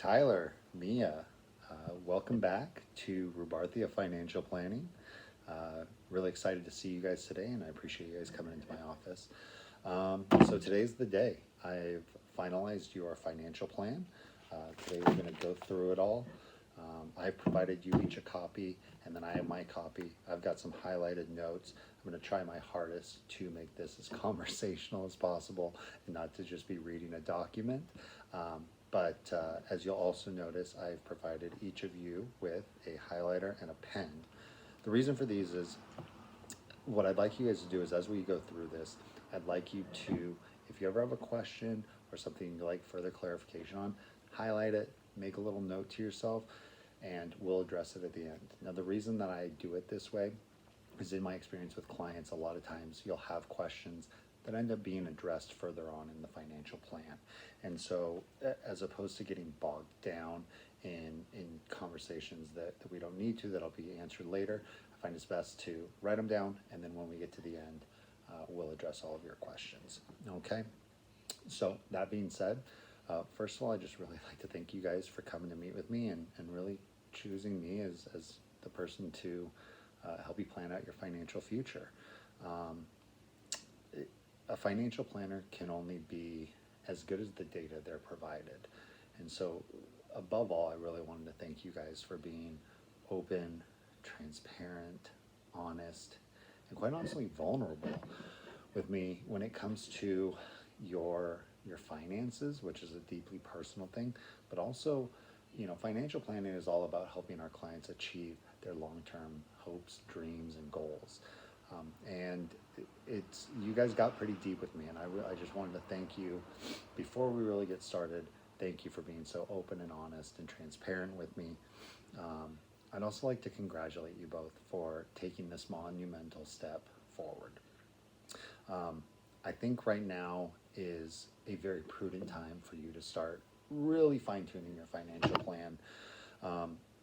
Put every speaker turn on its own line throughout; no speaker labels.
Tyler, Mia, welcome back to Rubarthia Financial Planning. Really excited to see you guys today, and I appreciate you guys coming into my office. So today's the day. I've finalized your financial plan. Today we're going to go through it all. I provided you each a copy, and then I have my copy. I've got some highlighted notes. I'm going to try my hardest to make this as conversational as possible and not to just be reading a document. But as you'll also notice, I've provided each of you with a highlighter and a pen. The reason for these is what I'd like you guys to do is as we go through this, I'd like you to, if you ever have a question or something you'd like further clarification on, highlight it, make a little note to yourself, and we'll address it at the end. Now, the reason that I do it this way is in my experience with clients, a lot of times you'll have questions that end up being addressed further on in the financial plan. And so as opposed to getting bogged down in conversations that we don't need to, that'll be answered later, I find it's best to write them down, and then when we get to the end, we'll address all of your questions. Okay? So that being said, first of all, I just really like to thank you guys for coming to meet with me and really choosing me as the person to help you plan out your financial future. A financial planner can only be as good as the data they're provided. And so above all, I really wanted to thank you guys for being open, transparent, honest, and quite honestly vulnerable with me when it comes to your finances, which is a deeply personal thing, but also, financial planning is all about helping our clients achieve their long-term hopes, dreams, and goals. And it's you guys got pretty deep with me, and I just wanted to thank you before we really get started. Thank you for being so open and honest and transparent with me. I'd also like to congratulate you both for taking this monumental step forward. I think right now is a very prudent time for you to start really fine-tuning your financial plan.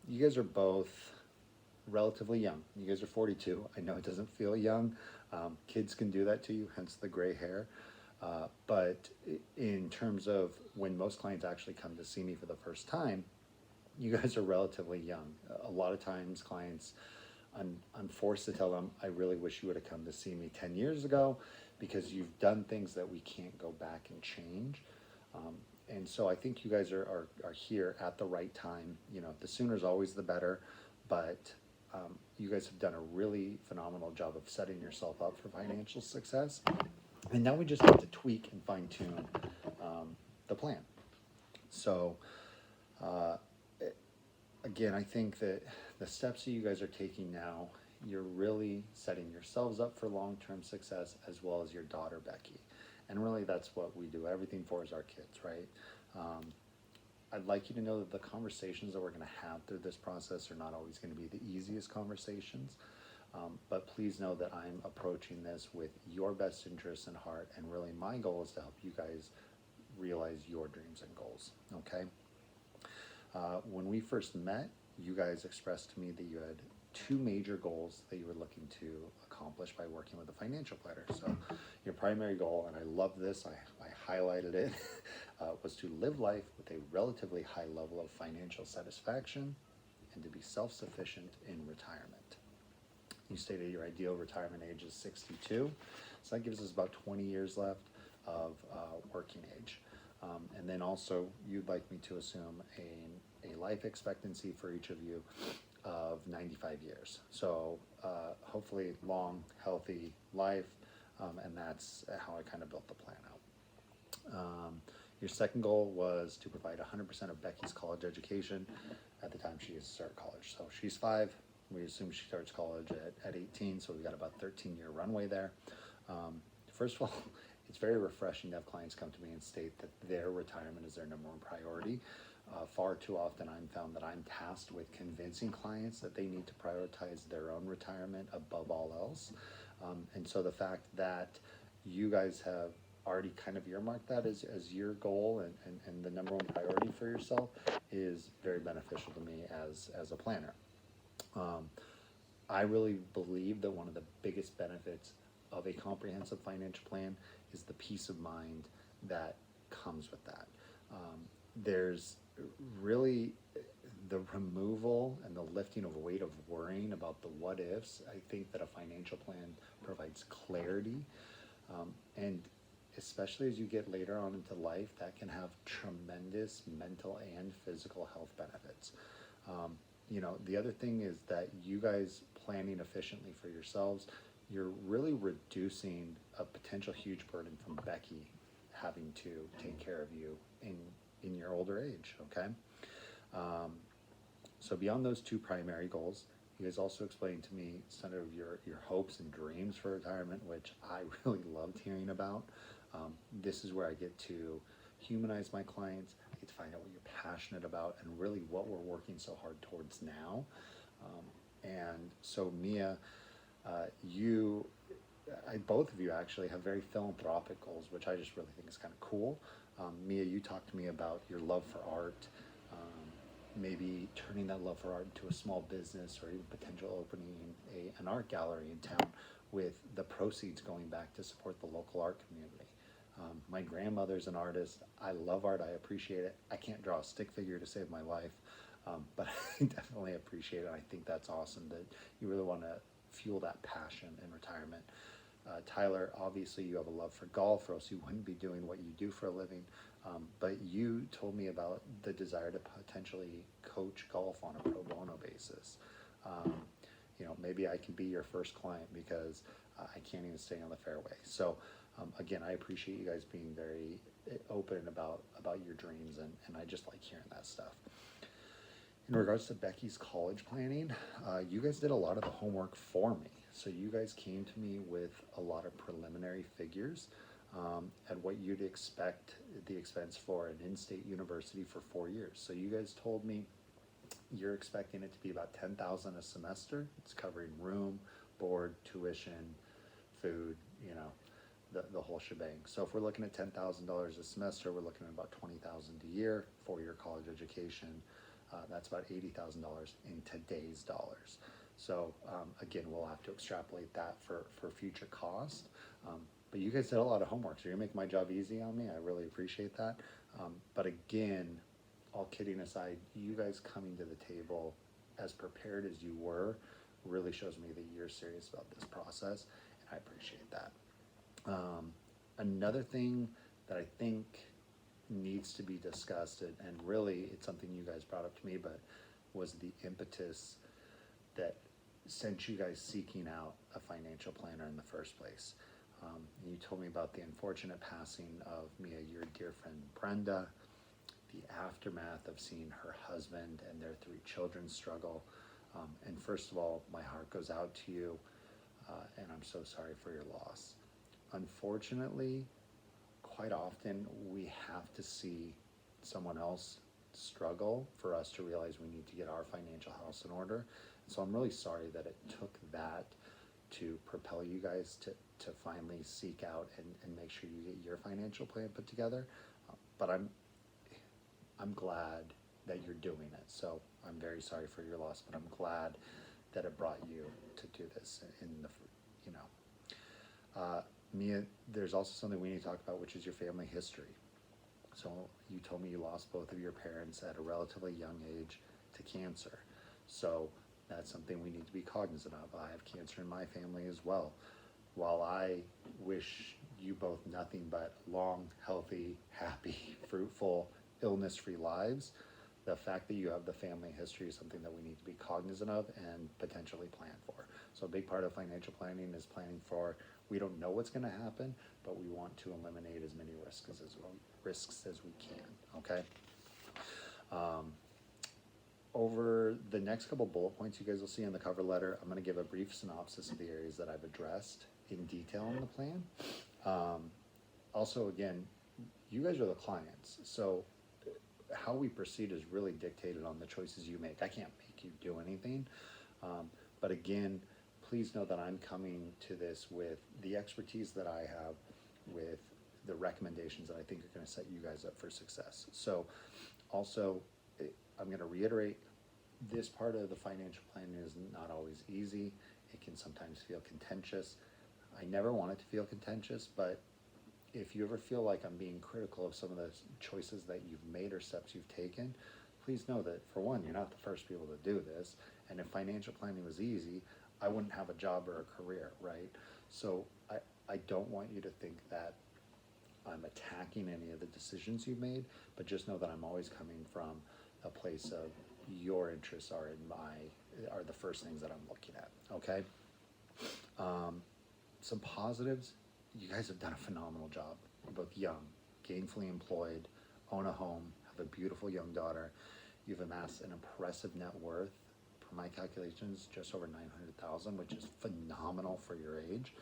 You guys are both relatively young. You guys are 42. I know it doesn't feel young. Kids can do that to you, hence the gray hair. But in terms of when most clients actually come to see me for the first time, you guys are relatively young. A lot of times clients, I'm forced to tell them, I really wish you would have come to see me 10 years ago because you've done things that we can't go back and change. And so I think you guys are here at the right time. The sooner is always the better, but you guys have done a really phenomenal job of setting yourself up for financial success. And now we just have to tweak and fine tune the plan. So again, I think that the steps that you guys are taking now, you're really setting yourselves up for long-term success as well as your daughter, Becky. And really that's what we do everything for is our kids, right? I'd like you to know that the conversations that we're going to have through this process are not always going to be the easiest conversations, but please know that I'm approaching this with your best interests in heart, and really my goal is to help you guys realize your dreams and goals, okay? When we first met, you guys expressed to me that you had two major goals that you were looking to accomplish by working with a financial planner. So your primary goal, and I love this, I highlighted it, was to live life with a relatively high level of financial satisfaction and to be self-sufficient in retirement. You stated your ideal retirement age is 62, so that gives us about 20 years left of working age. And then also, you'd like me to assume a life expectancy for each of you of 95 years. So hopefully long, healthy life, and that's how I kind of built the plan out. Your second goal was to provide 100% of Becky's college education at the time she is to start college. So she's 5. We assume she starts college at 18, so we've got about 13-year runway there. First of all, it's very refreshing to have clients come to me and state that their retirement is their number one priority. Far too often I'm found that I'm tasked with convincing clients that they need to prioritize their own retirement above all else. And so the fact that you guys have already kind of earmarked that as your goal and the number one priority for yourself is very beneficial to me as a planner. I really believe that one of the biggest benefits of a comprehensive financial plan is the peace of mind that comes with that. There's really the removal and the lifting of weight of worrying about the what ifs. I think that a financial plan provides clarity, and especially as you get later on into life, that can have tremendous mental and physical health benefits. The other thing is that you guys planning efficiently for yourselves, you're really reducing a potential huge burden from Becky having to take care of you in your older age. Okay. So beyond those two primary goals, you guys also explained to me some of your hopes and dreams for retirement, which I really loved hearing about. This is where I get to humanize my clients. I get to find out what you're passionate about and really what we're working so hard towards now. And so Mia, both of you actually have very philanthropic goals, which I just really think is kind of cool. Mia, you talked to me about your love for art, maybe turning that love for art into a small business or even potential opening an art gallery in town with the proceeds going back to support the local art community. My grandmother's an artist. I love art. I appreciate it. I can't draw a stick figure to save my life, but I definitely appreciate it. I think that's awesome that you really want to fuel that passion in retirement. Tyler, obviously you have a love for golf, or else you wouldn't be doing what you do for a living. But you told me about the desire to potentially coach golf on a pro bono basis. Maybe I can be your first client because I can't even stay on the fairway. So again, I appreciate you guys being very open about your dreams, and I just like hearing that stuff. In regards to Becky's college planning, you guys did a lot of the homework for me. So you guys came to me with a lot of preliminary figures and what you'd expect the expense for an in-state university for 4 years. So you guys told me you're expecting it to be about $10,000 a semester. It's covering room, board, tuition, food, the whole shebang. So if we're looking at $10,000 a semester, we're looking at about $20,000 a year, 4-year college education. That's about $80,000 in today's dollars. So again, we'll have to extrapolate that for future cost. But you guys did a lot of homework, so you're making my job easy on me. I really appreciate that. But again, all kidding aside, you guys coming to the table as prepared as you were really shows me that you're serious about this process, and I appreciate that. Another thing that I think needs to be discussed, and really it's something you guys brought up to me, but was the impetus that sent you guys seeking out a financial planner in the first place. You told me about the unfortunate passing of Mia, your dear friend Brenda, the aftermath of seeing her husband and their 3 children struggle. And first of all, my heart goes out to you, and I'm so sorry for your loss. Unfortunately, quite often we have to see someone else struggle for us to realize we need to get our financial house in order. So I'm really sorry that it took that to propel you guys to finally seek out and make sure you get your financial plan put together. But I'm glad that you're doing it. So I'm very sorry for your loss, but I'm glad that it brought you to do this Mia, there's also something we need to talk about, which is your family history. So you told me you lost both of your parents at a relatively young age to cancer. So that's something we need to be cognizant of. I have cancer in my family as well. While I wish you both nothing but long, healthy, happy, fruitful, illness-free lives, the fact that you have the family history is something that we need to be cognizant of and potentially plan for. So a big part of financial planning is planning for, we don't know what's going to happen, but we want to eliminate as many risks as we can, okay? Over the next couple bullet points you guys will see in the cover letter, I'm going to give a brief synopsis of the areas that I've addressed in detail in the plan. Also, again, you guys are the clients, so how we proceed is really dictated on the choices you make. I can't make you do anything, but again, please know that I'm coming to this with the expertise that I have, with the recommendations that I think are going to set you guys up for success. So also, I'm going to reiterate, this part of the financial plan is not always easy. It can sometimes feel contentious. I never want it to feel contentious, but if you ever feel like I'm being critical of some of the choices that you've made or steps you've taken, please know that, for one, you're not the first people to do this. And if financial planning was easy, I wouldn't have a job or a career, right? So I don't want you to think that I'm attacking any of the decisions you've made, but just know that I'm always coming from a place of your interests are the first things that I'm looking at, okay? Some positives, you guys have done a phenomenal job. You're both young, gainfully employed, own a home, have a beautiful young daughter. You've amassed an impressive net worth, per my calculations, just over 900,000, which is phenomenal for your age.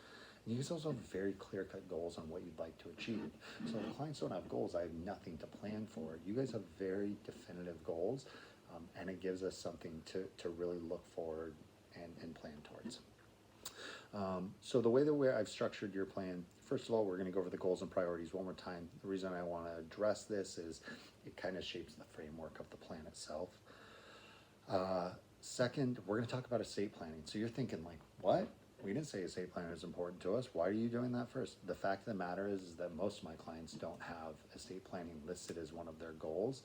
And you guys also have very clear-cut goals on what you'd like to achieve. So if clients don't have goals, I have nothing to plan for. You guys have very definitive goals, and it gives us something to really look forward and plan towards. So the way that I've structured your plan, first of all, we're going to go over the goals and priorities one more time. The reason I want to address this is it kind of shapes the framework of the plan itself. Second, we're going to talk about estate planning. So you're thinking like, what? We didn't say estate planning is important to us. Why are you doing that first? The fact of the matter is that most of my clients don't have estate planning listed as one of their goals.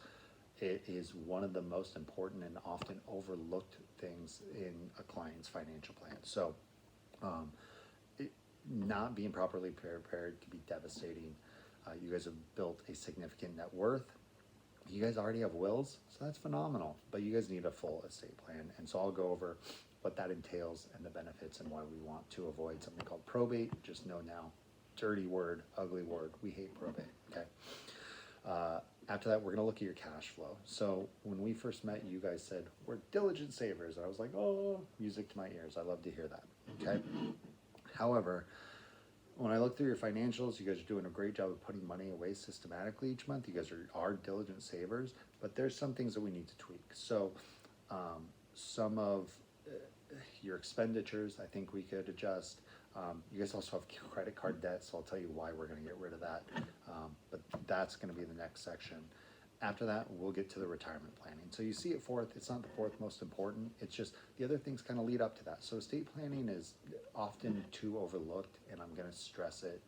It is one of the most important and often overlooked things in a client's financial plan. So not being properly prepared can be devastating. You guys have built a significant net worth. You guys already have wills, so that's phenomenal, but you guys need a full estate plan. And so I'll go over what that entails and the benefits and why we want to avoid something called probate. Just know now, dirty word, ugly word, we hate probate, okay? After that, we're gonna look at your cash flow. So when we first met, you guys said, we're diligent savers. And I was like, oh, music to my ears. I love to hear that, okay? However, when I look through your financials, you guys are doing a great job of putting money away systematically each month. You guys are diligent savers, but there's some things that we need to tweak. So some of your expenditures, I think we could adjust. You guys also have credit card debt, so I'll tell you why we're going to get rid of that. But that's going to be the next section. After that, we'll get to the retirement planning. So you see it fourth. It's not the fourth most important. It's just the other things kind of lead up to that. So estate planning is often too overlooked, and I'm going to stress it.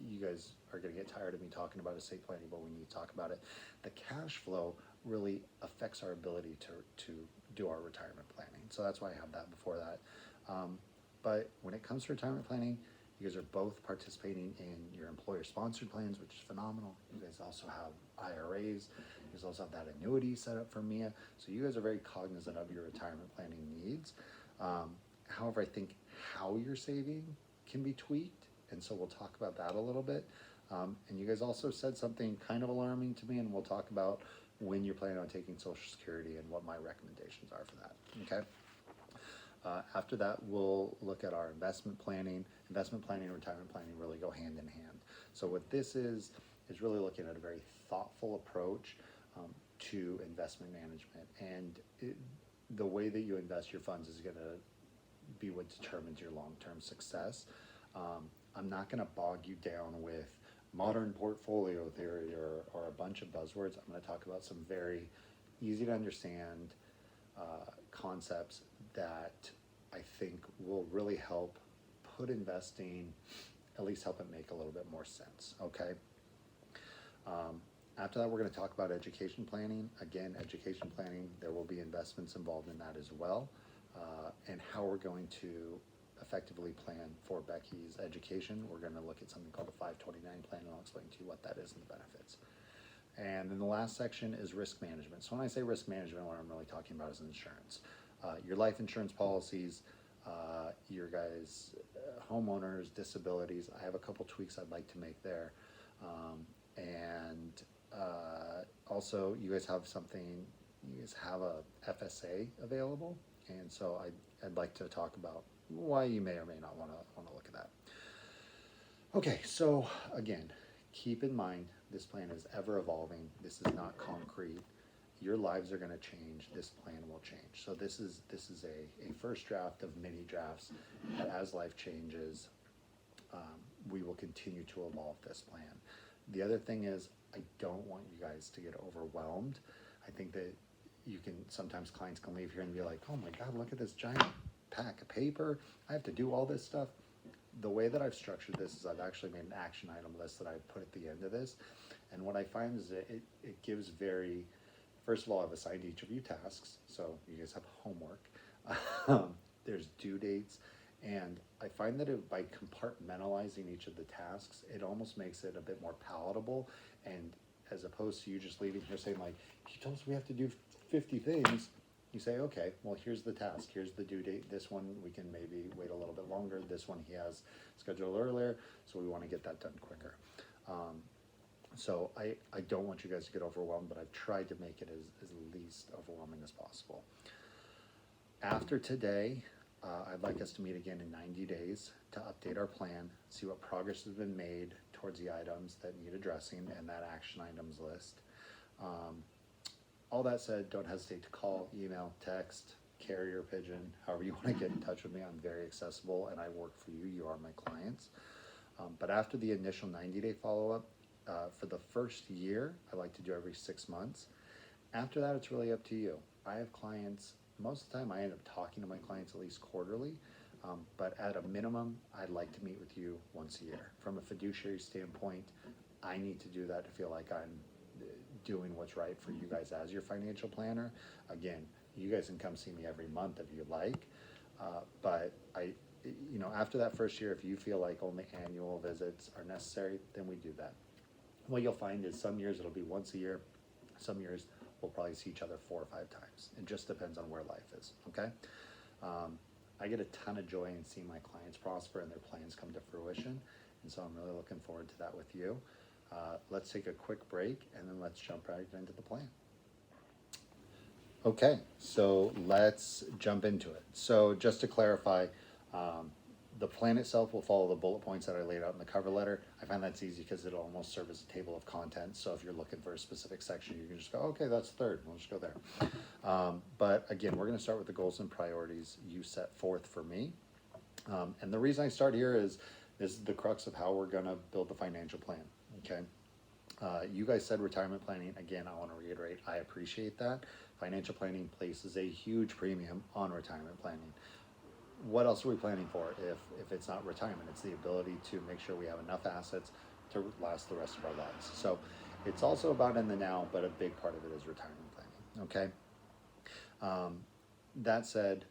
You guys are going to get tired of me talking about estate planning, but we need to talk about it. The cash flow really affects our ability to do our retirement planning. So that's why I have that before that. But when it comes to retirement planning, you guys are both participating in your employer-sponsored plans, which is phenomenal. You guys also have IRAs. You guys also have that annuity set up for MIA. So you guys are very cognizant of your retirement planning needs. However, I think how you're saving can be tweaked, and so we'll talk about that a little bit. And you guys also said something kind of alarming to me, and we'll talk about when you're planning on taking Social Security and what my recommendations are for that, okay? After that, we'll look at our investment planning. Investment planning and retirement planning really go hand in hand. So what this is really looking at a very thoughtful approach to investment management. And the way that you invest your funds is gonna be what determines your long-term success. I'm not gonna bog you down with modern portfolio theory or a bunch of buzzwords. I'm gonna talk about some very easy to understand concepts that I think will really help put investing, at least help it make a little bit more sense, okay? After that, we're going to talk about education planning. Again, education planning, there will be investments involved in that as well, and how we're going to effectively plan for Becky's education. We're going to look at something called a 529 plan, and I'll explain to you what that is and the benefits. And then the last section is risk management. So when I say risk management, what I'm really talking about is insurance. Your life insurance policies, your guys' homeowners, disabilities. I have a couple tweaks I'd like to make there. And also you guys have a FSA available. And so I'd like to talk about why you may or may not want to look at that. Okay, so again, keep in mind, this plan is ever evolving. This is not concrete. Your lives are going to change. This plan will change. So this is a first draft of many drafts. And as life changes, we will continue to evolve this plan. The other thing is, I don't want you guys to get overwhelmed. I think that sometimes clients can leave here and be like, oh my God, look at this giant pack of paper. I have to do all this stuff. the way that I've structured this is I've actually made an action item list that I put at the end of this. And what I find is that it gives very, first of all, I've assigned each of you tasks. So you guys have homework. There's due dates. And I find that by compartmentalizing each of the tasks, it almost makes it a bit more palatable. And as opposed to you just leaving here saying like, you told us we have to do 50 things. You say, okay, well, here's the task. Here's the due date. This one, we can maybe wait a little bit longer. This one he has scheduled earlier, so we want to get that done quicker. So I don't want you guys to get overwhelmed, but I've tried to make it as least overwhelming as possible. After today, I'd like us to meet again in 90 days to update our plan, see what progress has been made towards the items that need addressing and that action items list. All that said, don't hesitate to call, email, text, carrier pigeon, however you want to get in touch with me. I'm very accessible and I work for you. You are my clients. But after the initial 90-day follow-up, for the first year, I like to do every 6 months. After that, it's really up to you. I have clients, most of the time I end up talking to my clients at least quarterly, but at a minimum, I'd like to meet with you once a year. From a fiduciary standpoint, I need to do that to feel like I'm doing what's right for you guys as your financial planner. Again, you guys can come see me every month if you like, but after that first year, if you feel like only annual visits are necessary, then we do that. What you'll find is some years it'll be once a year, some years we'll probably see each other 4 or 5 times. It just depends on where life is, okay? I get a ton of joy in seeing my clients prosper and their plans come to fruition, and so I'm really looking forward to that with you. Let's take a quick break and then let's jump right into the plan. Okay, so let's jump into it. So just to clarify, the plan itself will follow the bullet points that I laid out in the cover letter. I find that's easy because it'll almost serve as a table of contents. So if you're looking for a specific section, you can just go, okay, that's third. We'll just go there. But again, we're going to start with the goals and priorities you set forth for me. And the reason I start here is this is the crux of how we're going to build the financial plan. Okay. You guys said retirement planning. Again, I want to reiterate, I appreciate that. Financial planning places a huge premium on retirement planning. What else are we planning for if it's not retirement? It's the ability to make sure we have enough assets to last the rest of our lives. So it's also about in the now, but a big part of it is retirement planning, okay? That said,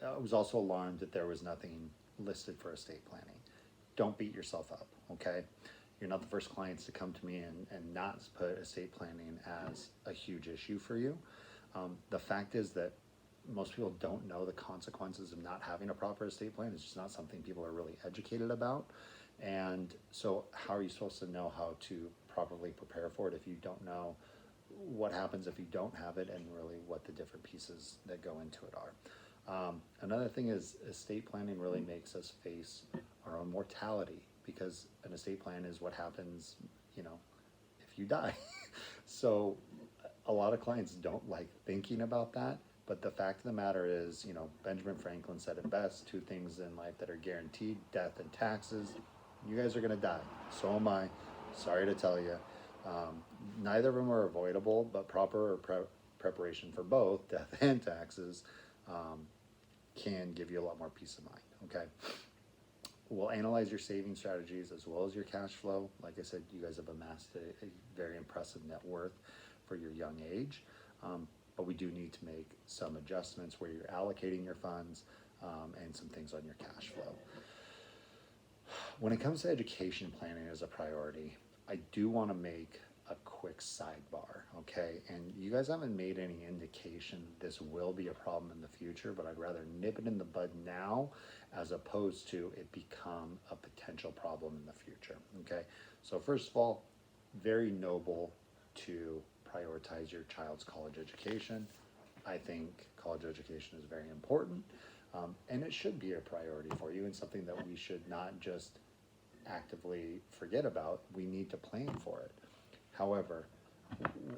I was also alarmed that there was nothing listed for estate planning. Don't beat yourself up, okay? You're not the first clients to come to me and not put estate planning as a huge issue for you. The fact is that most people don't know the consequences of not having a proper estate plan. It's just not something people are really educated about. And so how are you supposed to know how to properly prepare for it if you don't know what happens if you don't have it and really what the different pieces that go into it are. Another thing is estate planning really makes us face our own mortality, because an estate plan is what happens, if you die. So a lot of clients don't like thinking about that. But the fact of the matter is, Benjamin Franklin said it best, 2 things in life that are guaranteed, death and taxes. You guys are going to die. So am I. Sorry to tell you. Neither of them are avoidable, but proper preparation for both, death and taxes, can give you a lot more peace of mind, okay? We'll analyze your saving strategies as well as your cash flow. Like I said, you guys have amassed a very impressive net worth for your young age. But we do need to make some adjustments where you're allocating your funds and some things on your cash flow. When it comes to education planning as a priority, I do want to make a quick sidebar, okay? And you guys haven't made any indication this will be a problem in the future, but I'd rather nip it in the bud now as opposed to it become a potential problem in the future, okay? So first of all, very noble to prioritize your child's college education. I think college education is very important, and it should be a priority for you and something that we should not just actively forget about. We need to plan for it. However,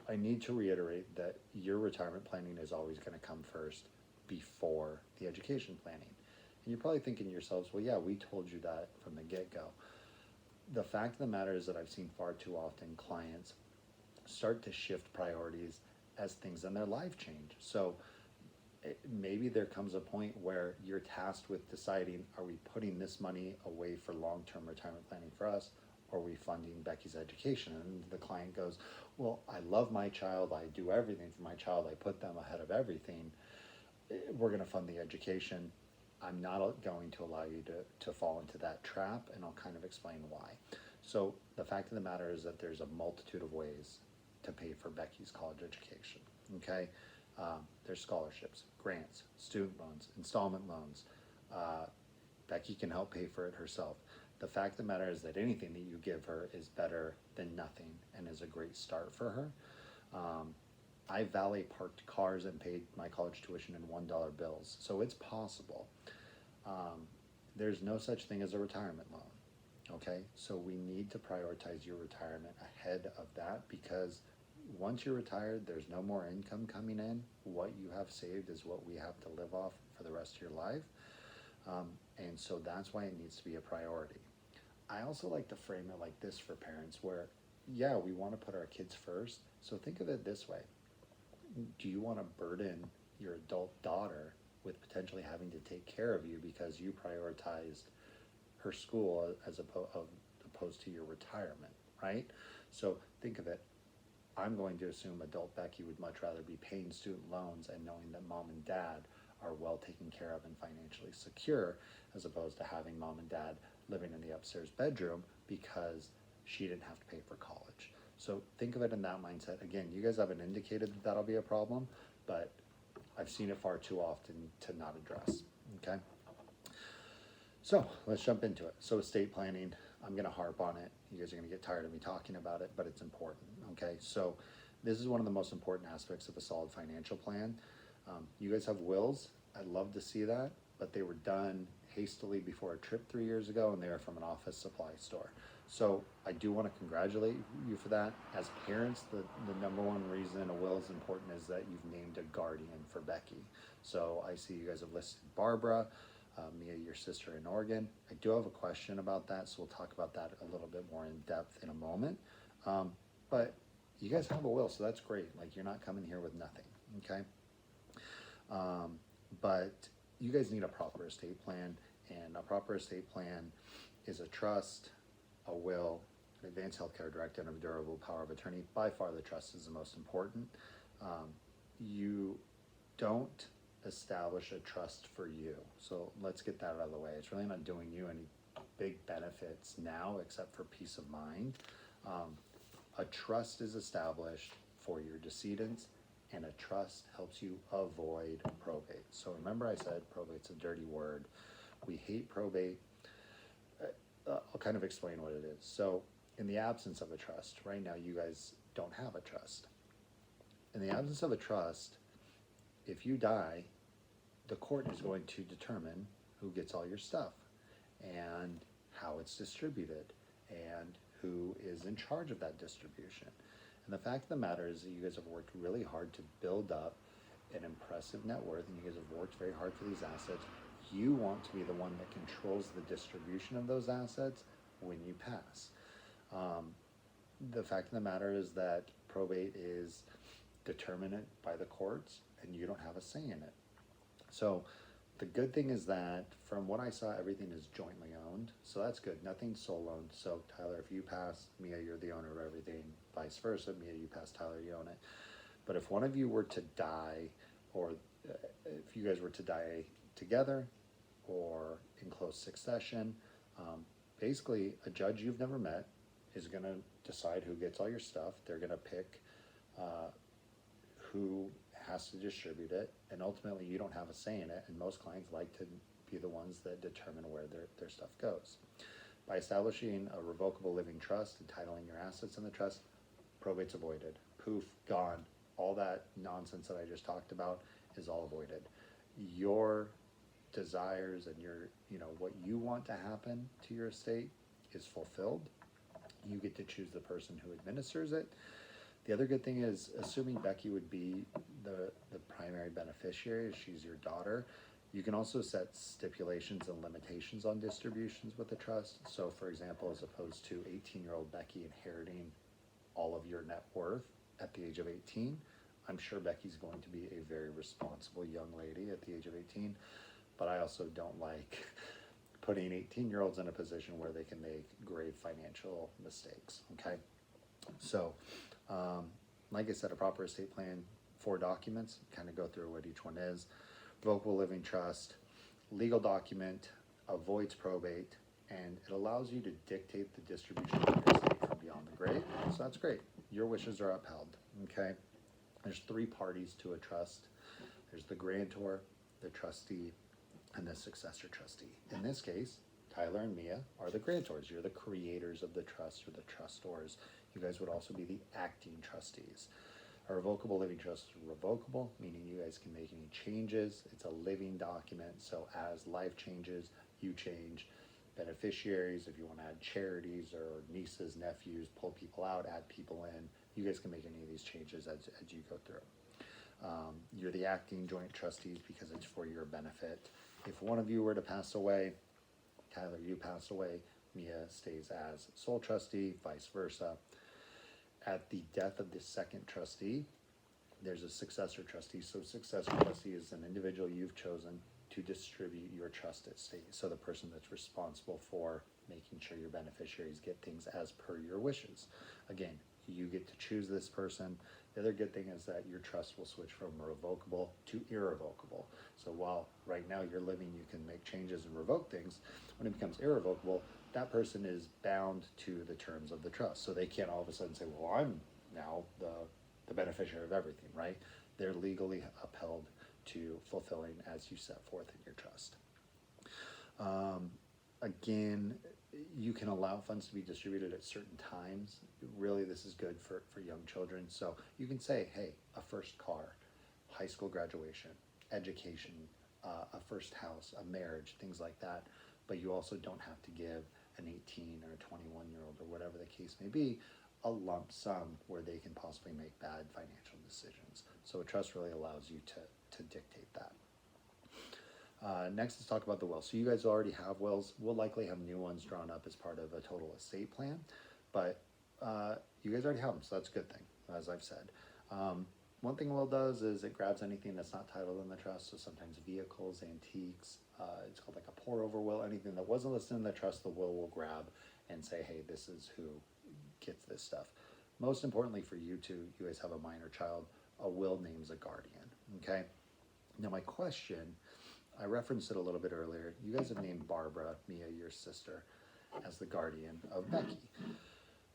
I need to reiterate that your retirement planning is always going to come first before the education planning. And you're probably thinking to yourselves, well, yeah, we told you that from the get-go. The fact of the matter is that I've seen far too often clients start to shift priorities as things in their life change. So maybe there comes a point where you're tasked with deciding, are we putting this money away for long-term retirement planning for us, or are we funding Becky's education? And the client goes, well, I love my child, I do everything for my child, I put them ahead of everything. We're going to fund the education. I'm not going to allow you to fall into that trap, and I'll kind of explain why. So the fact of the matter is that there's a multitude of ways to pay for Becky's college education, okay? There's scholarships, grants, student loans, installment loans. Becky can help pay for it herself. The fact of the matter is that anything that you give her is better than nothing and is a great start for her. I valet parked cars and paid my college tuition in $1 bills, so it's possible. There's no such thing as a retirement loan, okay? So we need to prioritize your retirement ahead of that, because once you're retired, there's no more income coming in. What you have saved is what we have to live off for the rest of your life. And so that's why it needs to be a priority. I also like to frame it like this for parents where, yeah, we want to put our kids first. So think of it this way. Do you want to burden your adult daughter with potentially having to take care of you because you prioritized her school as opposed to your retirement, right? So think of it. I'm going to assume adult Becky would much rather be paying student loans and knowing that mom and dad are well taken care of and financially secure, as opposed to having mom and dad living in the upstairs bedroom because she didn't have to pay for college. So think of it in that mindset. Again, you guys haven't indicated that that'll be a problem, but I've seen it far too often to not address, okay? So let's jump into it. So estate planning, I'm gonna harp on it. You guys are gonna get tired of me talking about it, but it's important, okay? So this is one of the most important aspects of a solid financial plan. You guys have wills. I'd love to see that, but they were done hastily before a trip 3 years ago, and they are from an office supply store. So I do want to congratulate you for that. As parents, the number one reason a will is important is that you've named a guardian for Becky. So I see you guys have listed Barbara, Mia, your sister in Oregon. I do have a question about that, so we'll talk about that a little bit more in depth in a moment. But you guys have a will, so that's great. Like, you're not coming here with nothing, okay? But you guys need a proper estate plan, and a proper estate plan is a trust, a will, an advanced healthcare directive, and a durable power of attorney. By far, the trust is the most important. You don't establish a trust for you. So let's get that out of the way. It's really not doing you any big benefits now, except for peace of mind. A trust is established for your decedents, and a trust helps you avoid probate. So remember I said probate's a dirty word. We hate probate. I'll kind of explain what it is. So in the absence of a trust, right now you guys don't have a trust. In the absence of a trust, if you die, the court is going to determine who gets all your stuff and how it's distributed and who is in charge of that distribution. And the fact of the matter is that you guys have worked really hard to build up an impressive net worth, and you guys have worked very hard for these assets. You want to be the one that controls the distribution of those assets when you pass. The fact of the matter is that probate is determined by the courts, and you don't have a say in it. So the good thing is that from what I saw, everything is jointly owned. So that's good. Nothing's sole owned. So Tyler, if you pass, Mia, you're the owner of everything. Vice versa, Mia, you pass, Tyler, you own it. But if one of you were to die, or if you guys were to die together or in close succession, basically a judge you've never met is going to decide who gets all your stuff. They're going to pick who has to distribute it, and ultimately you don't have a say in it, and most clients like to be the ones that determine where their stuff goes. By establishing a revocable living trust, entitling your assets in the trust, probate's avoided. Poof, gone. All that nonsense that I just talked about is all avoided. Your desires and your, what you want to happen to your estate is fulfilled. You get to choose the person who administers it. The other good thing is, assuming Becky would be the primary beneficiary, she's your daughter, you can also set stipulations and limitations on distributions with the trust. So for example, as opposed to 18-year-old Becky inheriting all of your net worth at the age of 18, I'm sure Becky's going to be a very responsible young lady at the age of 18, but I also don't like putting 18-year-olds in a position where they can make grave financial mistakes, okay? So, like I said, a proper estate plan, 4 documents, kind of go through what each one is. Revocable living trust, legal document, avoids probate, and it allows you to dictate the distribution of your estate from beyond the grave. So that's great. Your wishes are upheld, okay? There's 3 parties to a trust. There's the grantor, the trustee, and the successor trustee. In this case, Tyler and Mia are the grantors. You're the creators of the trust, or the trustors. You guys would also be the acting trustees. A revocable living trust is revocable, meaning you guys can make any changes. It's a living document, so as life changes, you change. Beneficiaries, if you want to add charities or nieces, nephews, pull people out, add people in, you guys can make any of these changes as you go through. You're the acting joint trustees because it's for your benefit. If one of you were to pass away, Tyler, you pass away, Mia stays as sole trustee, vice versa. At the death of the second trustee, there's a successor trustee. So successor trustee is an individual you've chosen to distribute your trust estate. So the person that's responsible for making sure your beneficiaries get things as per your wishes. Again, you get to choose this person. The other good thing is that your trust will switch from revocable to irrevocable. So while right now you're living, you can make changes and revoke things. When it becomes irrevocable, that person is bound to the terms of the trust. So they can't all of a sudden say, well, I'm now the beneficiary of everything, right? They're legally upheld to fulfilling as you set forth in your trust. Again, you can allow funds to be distributed at certain times. Really, this is good for young children. So you can say, hey, a first car, high school graduation, education, a first house, a marriage, things like that. But you also don't have to give an 18 or a 21-year-old or whatever the case may be a lump sum where they can possibly make bad financial decisions. So a trust really allows you to dictate that. Next, let's talk about the will. So you guys already have wills. We'll likely have new ones drawn up as part of a total estate plan, but you guys already have them, so that's a good thing, as I've said. One thing a will does is it grabs anything that's not titled in the trust, so sometimes vehicles, antiques, it's called like a pour-over will. Anything that wasn't listed in the trust, the will grab and say, hey, this is who gets this stuff. Most importantly for you two, you guys have a minor child, a will names a guardian, okay? Now my question, I referenced it a little bit earlier. You guys have named Barbara, Mia, your sister, as the guardian of Becky.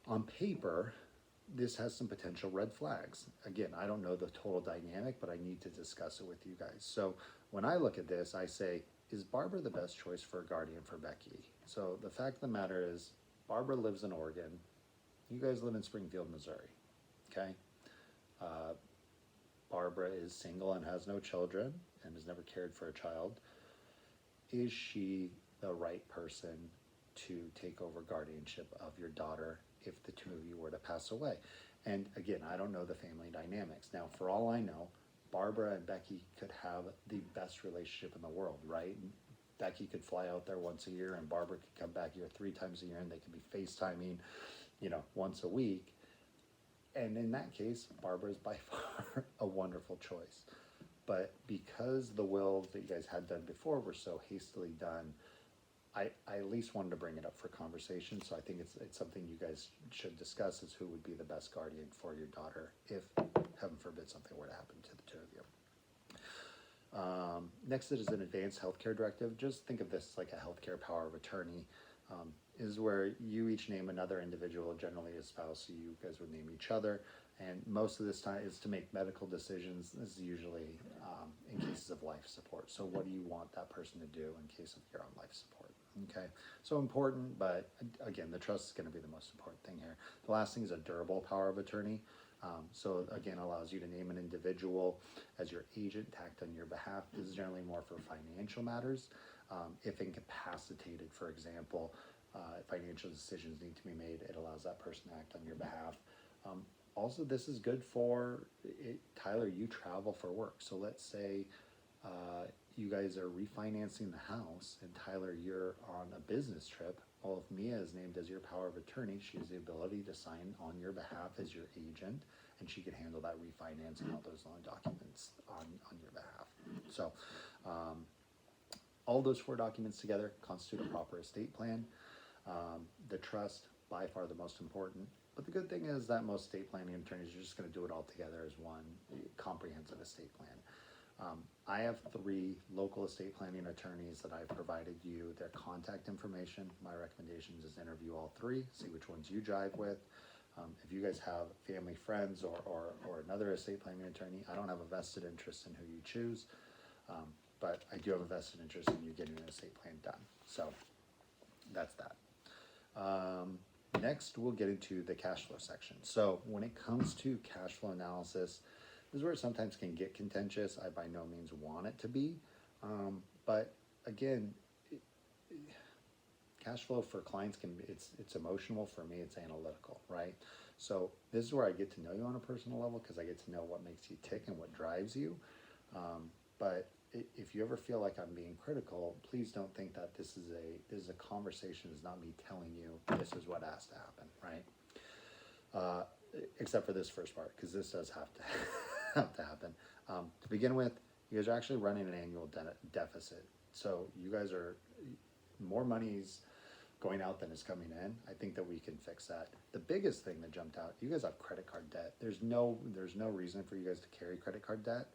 On paper, this has some potential red flags. Again, I don't know the total dynamic, but I need to discuss it with you guys. So when I look at this, I say, is Barbara the best choice for a guardian for Becky? So the fact of the matter is, Barbara lives in Oregon. You guys live in Springfield, Missouri, okay? Barbara is single and has no children and has never cared for a child. Is she the right person to take over guardianship of your daughter if the two of you were to pass away? And again, I don't know the family dynamics. Now, for all I know, Barbara and Becky could have the best relationship in the world, right? Becky could fly out there once a year and Barbara could come back here 3 times a year and they could be FaceTiming, once a week. And in that case, Barbara is by far a wonderful choice. But because the wills that you guys had done before were so hastily done, I at least wanted to bring it up for conversation. So I think it's something you guys should discuss, is who would be the best guardian for your daughter if, heaven forbid, something were to happen to the two of you. Next is an advanced healthcare directive. Just think of this as like a healthcare power of attorney. Is where you each name another individual, generally a spouse, so you guys would name each other. And most of this time is to make medical decisions. This is usually in cases of life support. So what do you want that person to do in case of your own life support? Okay, so important, but again, the trust is going to be the most important thing here. The last thing is a durable power of attorney. So again, allows you to name an individual as your agent to act on your behalf. This is generally more for financial matters. If incapacitated, for example, financial decisions need to be made, it allows that person to act on your behalf. Also, this is good for Tyler, you travel for work. So let's say you guys are refinancing the house and Tyler, you're on a business trip. Well, if Mia is named as your power of attorney, she has the ability to sign on your behalf as your agent and she could handle that refinance and all those loan documents on your behalf. So all those 4 documents together constitute a proper estate plan. The trust, by far the most important. But the good thing is that most estate planning attorneys are just going to do it all together as one comprehensive estate plan. I have 3 local estate planning attorneys that I've provided you their contact information. My recommendation is interview all 3, see which ones you jive with. If you guys have family, friends, or another estate planning attorney, I don't have a vested interest in who you choose, but I do have a vested interest in you getting an estate plan done. So that's that. Next, we'll get into the cash flow section. So when it comes to cash flow analysis, this is where it sometimes can get contentious. I by no means want it to be, but again, cash flow for clients can be, it's emotional. For me, it's analytical, right? So this is where I get to know you on a personal level, because I get to know what makes you tick and what drives you. But if you ever feel like I'm being critical, please don't think that this is a conversation. It's not me telling you this is what has to happen, right? Except for this first part, because this does have to have to happen. To begin with, you guys are actually running an annual deficit. So you guys are, more money's going out than is coming in. I think that we can fix that. The biggest thing that jumped out, you guys have credit card debt. There's no reason for you guys to carry credit card debt.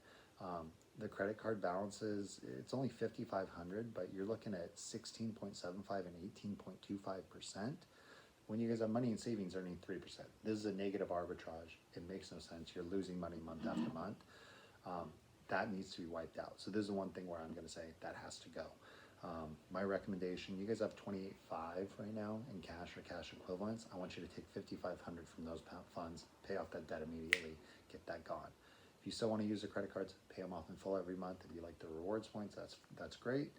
The credit card balances, it's only $5,500, but you're looking at 16.75 and 18.25%. When you guys have money in savings earning 3%. This is a negative arbitrage. It makes no sense. You're losing money month after month. That needs to be wiped out. So this is one thing where I'm going to say that has to go. My recommendation, you guys have $28,500 right now in cash or cash equivalents. I want you to take $5,500 from those funds, pay off that debt immediately, get that gone. If you still want to use the credit cards, pay them off in full every month. If you like the rewards points, that's great.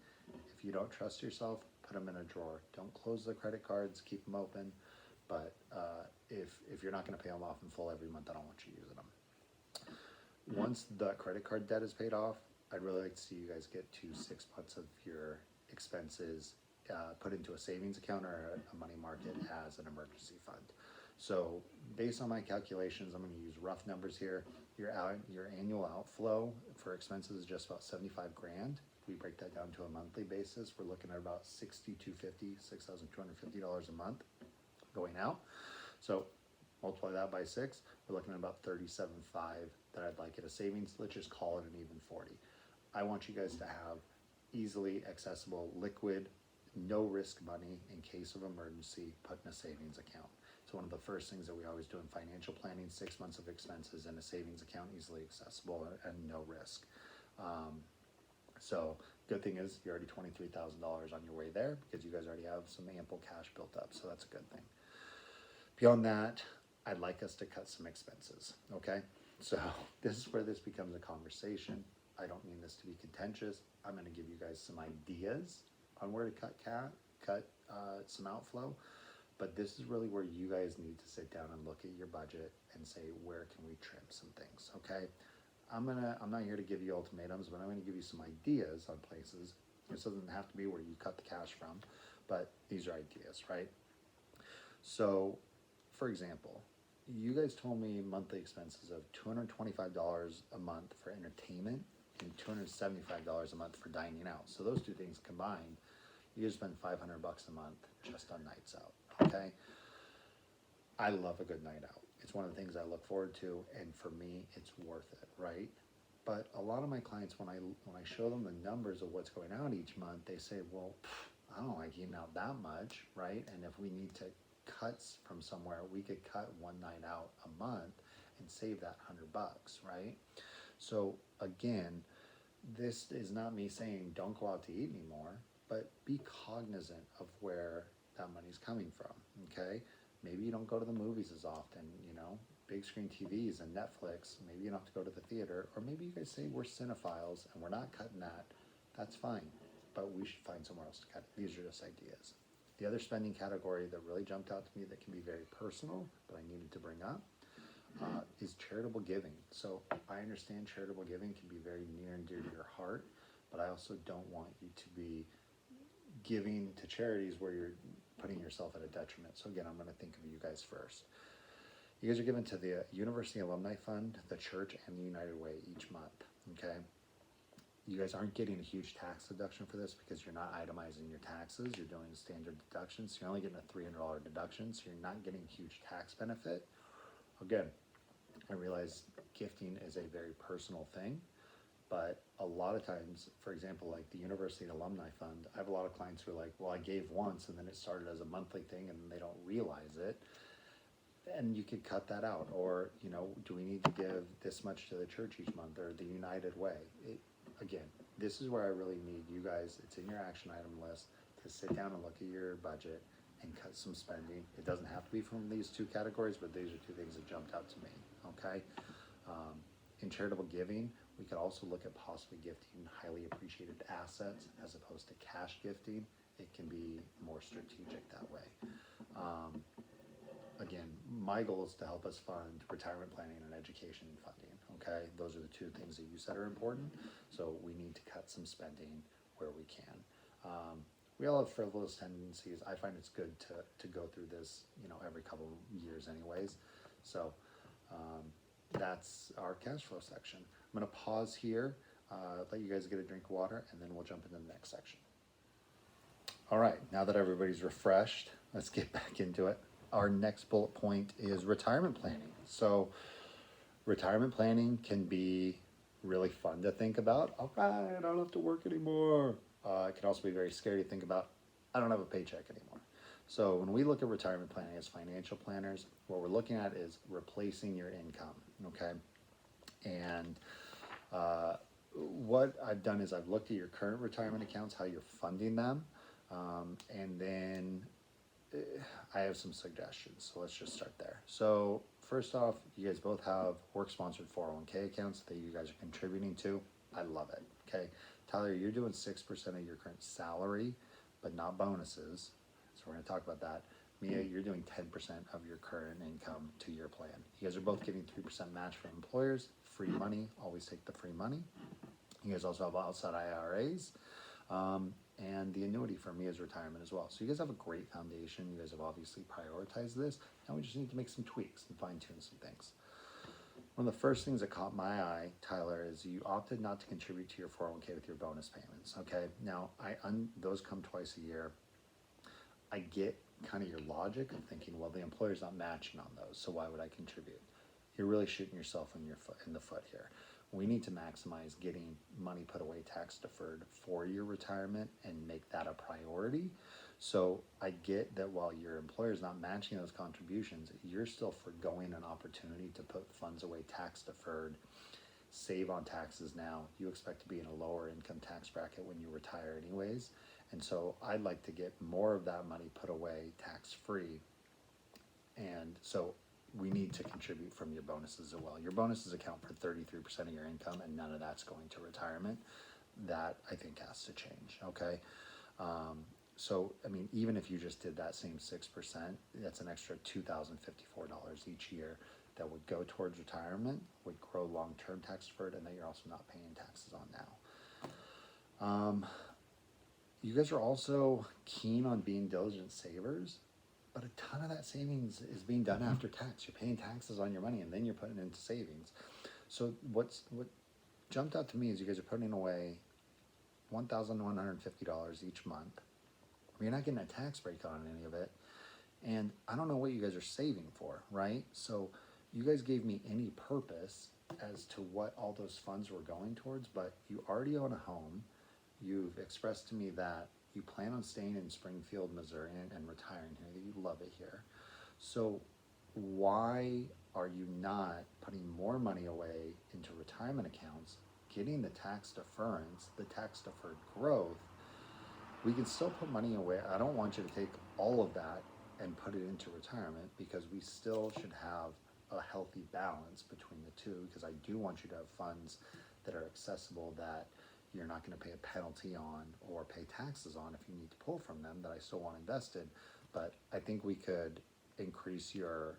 If you don't trust yourself, put them in a drawer. Don't close the credit cards, keep them open. But if you're not going to pay them off in full every month, I don't want you using them. Once the credit card debt is paid off, I'd really like to see you guys get to 6 months of your expenses put into a savings account or a money market as an emergency fund. So based on my calculations, I'm going to use rough numbers here. Your annual outflow for expenses is just about 75 grand. If we break that down to a monthly basis, we're looking at about $6,250 a month going out. So multiply that by 6, we're looking at about $37,500 that I'd like at a savings. Let's just call it an even 40. I want you guys to have easily accessible, liquid, no risk money in case of emergency put in a savings account. It's one of the first things that we always do in financial planning, 6 months of expenses in a savings account, easily accessible and no risk. So good thing is you're already $23,000 on your way there, because you guys already have some ample cash built up. So that's a good thing. Beyond that, I'd like us to cut some expenses. Okay. So this is where this becomes a conversation. I don't mean this to be contentious. I'm going to give you guys some ideas on where to cut some outflow. But this is really where you guys need to sit down and look at your budget and say, where can we trim some things, okay? I'm not here to give you ultimatums, but I'm gonna give you some ideas on places. This doesn't have to be where you cut the cash from, but these are ideas, right? So, for example, you guys told me monthly expenses of $225 a month for entertainment and $275 a month for dining out. So those two things combined, you just spend $500 a month just on nights out. Okay, I love a good night out. It's one of the things I look forward to, and for me, it's worth it, right? But a lot of my clients, when I show them the numbers of what's going out each month, they say, well, I don't like eating out that much, right? And if we need to cut from somewhere, we could cut one night out a month and save that $100, right? So again, this is not me saying don't go out to eat anymore, but be cognizant of where that money's coming from, okay? Maybe you don't go to the movies as often, big screen TVs and Netflix. Maybe you don't have to go to the theater, or maybe you guys say we're cinephiles and we're not cutting that. That's fine, but we should find somewhere else to cut it. These are just ideas. The other spending category that really jumped out to me that can be very personal, but I needed to bring up, is charitable giving. So I understand charitable giving can be very near and dear to your heart, but I also don't want you to be giving to charities where you're putting yourself at a detriment. So again, I'm going to think of you guys first. You guys are given to the University Alumni Fund, the church, and the United Way each month. Okay. You guys aren't getting a huge tax deduction for this because you're not itemizing your taxes. You're doing standard deductions. So you're only getting a $300 deduction, so you're not getting a huge tax benefit. Again, I realize gifting is a very personal thing, but a lot of times, for example, like the University Alumni Fund, I have a lot of clients who are like, well, I gave once and then it started as a monthly thing and they don't realize it. And you could cut that out. Or, do we need to give this much to the church each month or the United Way? Again, this is where I really need you guys, it's in your action item list, to sit down and look at your budget and cut some spending. It doesn't have to be from these two categories, but these are two things that jumped out to me, okay? In charitable giving, we could also look at possibly gifting highly appreciated assets as opposed to cash gifting. It can be more strategic that way. Again, my goal is to help us fund retirement planning and education funding, okay? Those are the two things that you said are important, so we need to cut some spending where we can. We all have frivolous tendencies. I find it's good to go through this, every couple of years anyways. So that's our cash flow section. I'm gonna pause here, let you guys get a drink of water, and then we'll jump into the next section. All right, now that everybody's refreshed, let's get back into it. Our next bullet point is retirement planning. So retirement planning can be really fun to think about. All right, I don't have to work anymore. It can also be very scary to think about, I don't have a paycheck anymore. So when we look at retirement planning as financial planners, what we're looking at is replacing your income, okay? And what I've done is I've looked at your current retirement accounts, how you're funding them, and then I have some suggestions, so let's just start there. So first off, you guys both have work-sponsored 401k accounts that you guys are contributing to. I love it, okay? Tyler, you're doing 6% of your current salary, but not bonuses, so we're gonna talk about that. Mia, you're doing 10% of your current income to your plan. You guys are both getting 3% match from employers, free money, always take the free money. You guys also have outside IRAs. And the annuity for Mia's retirement as well. So you guys have a great foundation. You guys have obviously prioritized this. Now we just need to make some tweaks and fine tune some things. One of the first things that caught my eye, Tyler, is you opted not to contribute to your 401k with your bonus payments, okay? Now, those come twice a year. I get kind of your logic of thinking, well, the employer's not matching on those, so why would I contribute? You're really shooting yourself in the foot here. We need to maximize getting money put away tax deferred for your retirement and make that a priority. So I get that while your employer is not matching those contributions, you're still forgoing an opportunity to put funds away tax deferred, save on taxes now. You expect to be in a lower income tax bracket when you retire anyways. And so I'd like to get more of that money put away tax free. And so we need to contribute from your bonuses as well. Your bonuses account for 33% of your income, and none of that's going to retirement. That I think has to change, okay? So, I mean, even if you just did that same 6%, that's an extra $2,054 each year that would go towards retirement, would grow long-term tax deferred, and that you're also not paying taxes on now. You guys are also keen on being diligent savers, but a ton of that savings is being done after tax. You're paying taxes on your money and then you're putting it into savings. So what jumped out to me is you guys are putting away $1,150 each month. You're not getting a tax break on any of it. And I don't know what you guys are saving for, right? So you guys gave me any purpose as to what all those funds were going towards, but you already own a home. You've expressed to me that you plan on staying in Springfield, Missouri, and retiring here, that you love it here. So why are you not putting more money away into retirement accounts, getting the tax deference, the tax deferred growth? We can still put money away. I don't want you to take all of that and put it into retirement, because we still should have a healthy balance between the two, because I do want you to have funds that are accessible, that you're not going to pay a penalty on or pay taxes on if you need to pull from them, that I still want invested. But I think we could increase your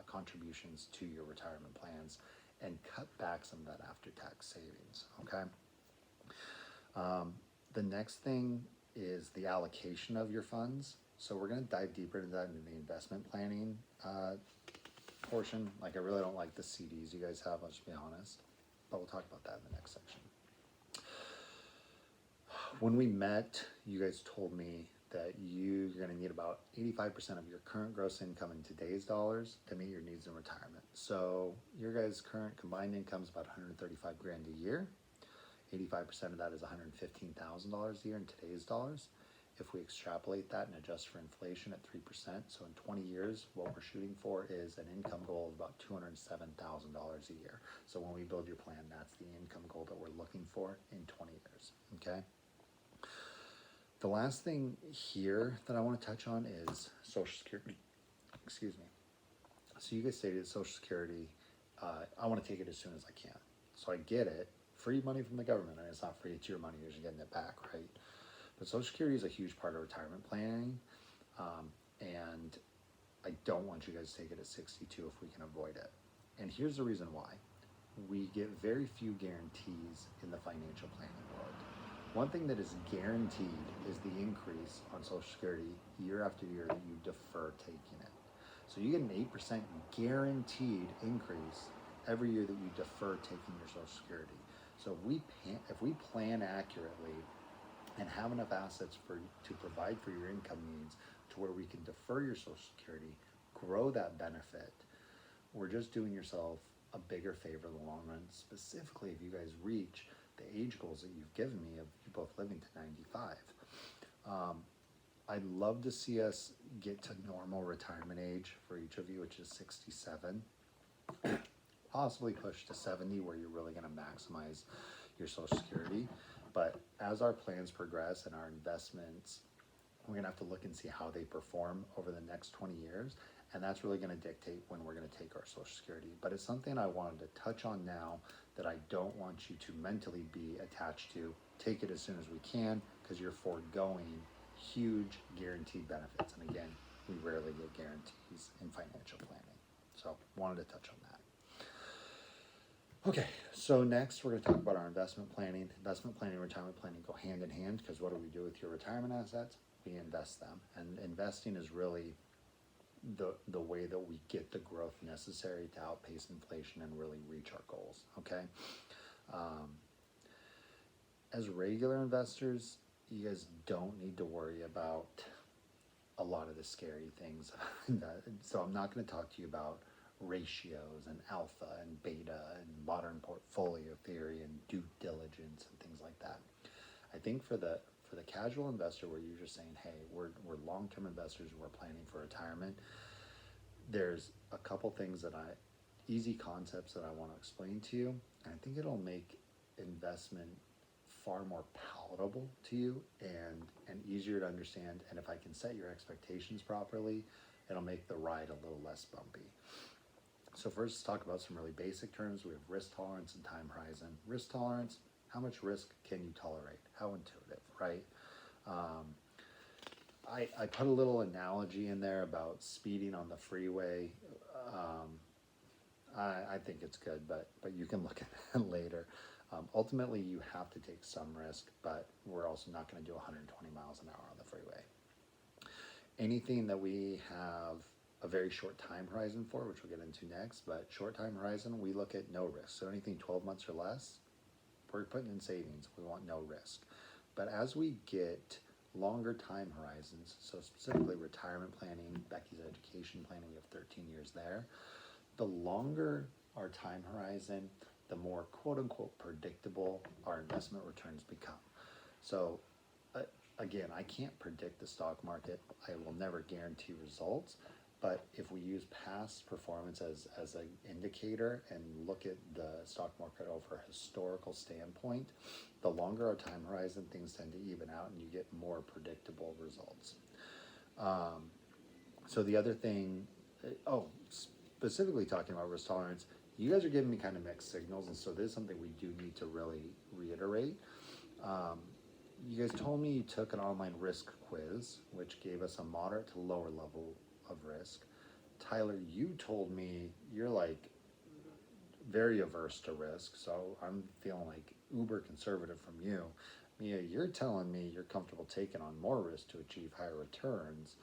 contributions to your retirement plans and cut back some of that after-tax savings, okay? The next thing is the allocation of your funds. So we're going to dive deeper into that in the investment planning portion. Like, I really don't like the CDs you guys have, I'll just be honest. But we'll talk about that in the next section. When we met, you guys told me that you're going to need about 85% of your current gross income in today's dollars to meet your needs in retirement. So your guys' current combined income is about 135 grand a year. 85% of that is $115,000 a year in today's dollars. If we extrapolate that and adjust for inflation at 3%, so in 20 years, what we're shooting for is an income goal of about $207,000 a year. So when we build your plan, that's the income goal that we're looking for in 20 years, okay? The last thing here that I want to touch on is Social Security. Excuse me. So you guys stated Social Security, I want to take it as soon as I can. So I get it. Free money from the government, and it's not free, it's your money, you're just getting it back, right? But Social Security is a huge part of retirement planning, and I don't want you guys to take it at 62 if we can avoid it. And here's the reason why. We get very few guarantees in the financial planning world. One thing that is guaranteed is the increase on Social Security year after year that you defer taking it. So you get an 8% guaranteed increase every year that you defer taking your Social Security. So if we plan accurately and have enough assets to provide for your income needs to where we can defer your Social Security, grow that benefit, we're just doing yourself a bigger favor in the long run, specifically if you guys reach the age goals that you've given me of you both living to 95. I'd love to see us get to normal retirement age for each of you, which is 67. Possibly push to 70 where you're really going to maximize your Social Security. But as our plans progress and our investments, we're going to have to look and see how they perform over the next 20 years. And that's really going to dictate when we're going to take our Social Security. But it's something I wanted to touch on now that I don't want you to mentally be attached to. Take it as soon as we can because you're foregoing huge guaranteed benefits. And again, we rarely get guarantees in financial planning. So wanted to touch on that. Okay, so next we're going to talk about our investment planning. Investment planning and retirement planning go hand in hand because what do we do with your retirement assets? We invest them. And investing is really the way that we get the growth necessary to outpace inflation and really reach our goals, okay? As regular investors, you guys don't need to worry about a lot of the scary things. So I'm not going to talk to you about ratios and alpha and beta and modern portfolio theory and due diligence and things like that. I think for the casual investor where you're just saying, hey, we're long-term investors, we're planning for retirement, there's a couple things easy concepts that I want to explain to you, and I think it'll make investment far more palatable to you and easier to understand, and if I can set your expectations properly, it'll make the ride a little less bumpy. So first, let's talk about some really basic terms. We have risk tolerance and time horizon. Risk tolerance, how much risk can you tolerate? How intuitive, right? I put a little analogy in there about speeding on the freeway. I think it's good, but you can look at that later. Ultimately, you have to take some risk, but we're also not going to do 120 miles an hour on the freeway. Anything that we have a very short time horizon for, which we'll get into next, but short time horizon, we look at no risk. So anything 12 months or less, we're putting in savings. We want no risk. But as we get longer time horizons, so specifically retirement planning, Becky's education planning, we have 13 years there. The longer our time horizon, the more quote-unquote predictable our investment returns become. So again, I can't predict the stock market. I will never guarantee results. But if we use past performance as an indicator and look at the stock market over a historical standpoint, the longer our time horizon, things tend to even out and you get more predictable results. So the other thing, specifically talking about risk tolerance, you guys are giving me kind of mixed signals, and so this is something we do need to really reiterate. You guys told me you took an online risk quiz, which gave us a moderate to lower level of risk. Tyler, you told me you're like very averse to risk, so I'm feeling like uber conservative from you. Mia, you're telling me you're comfortable taking on more risk to achieve higher returns.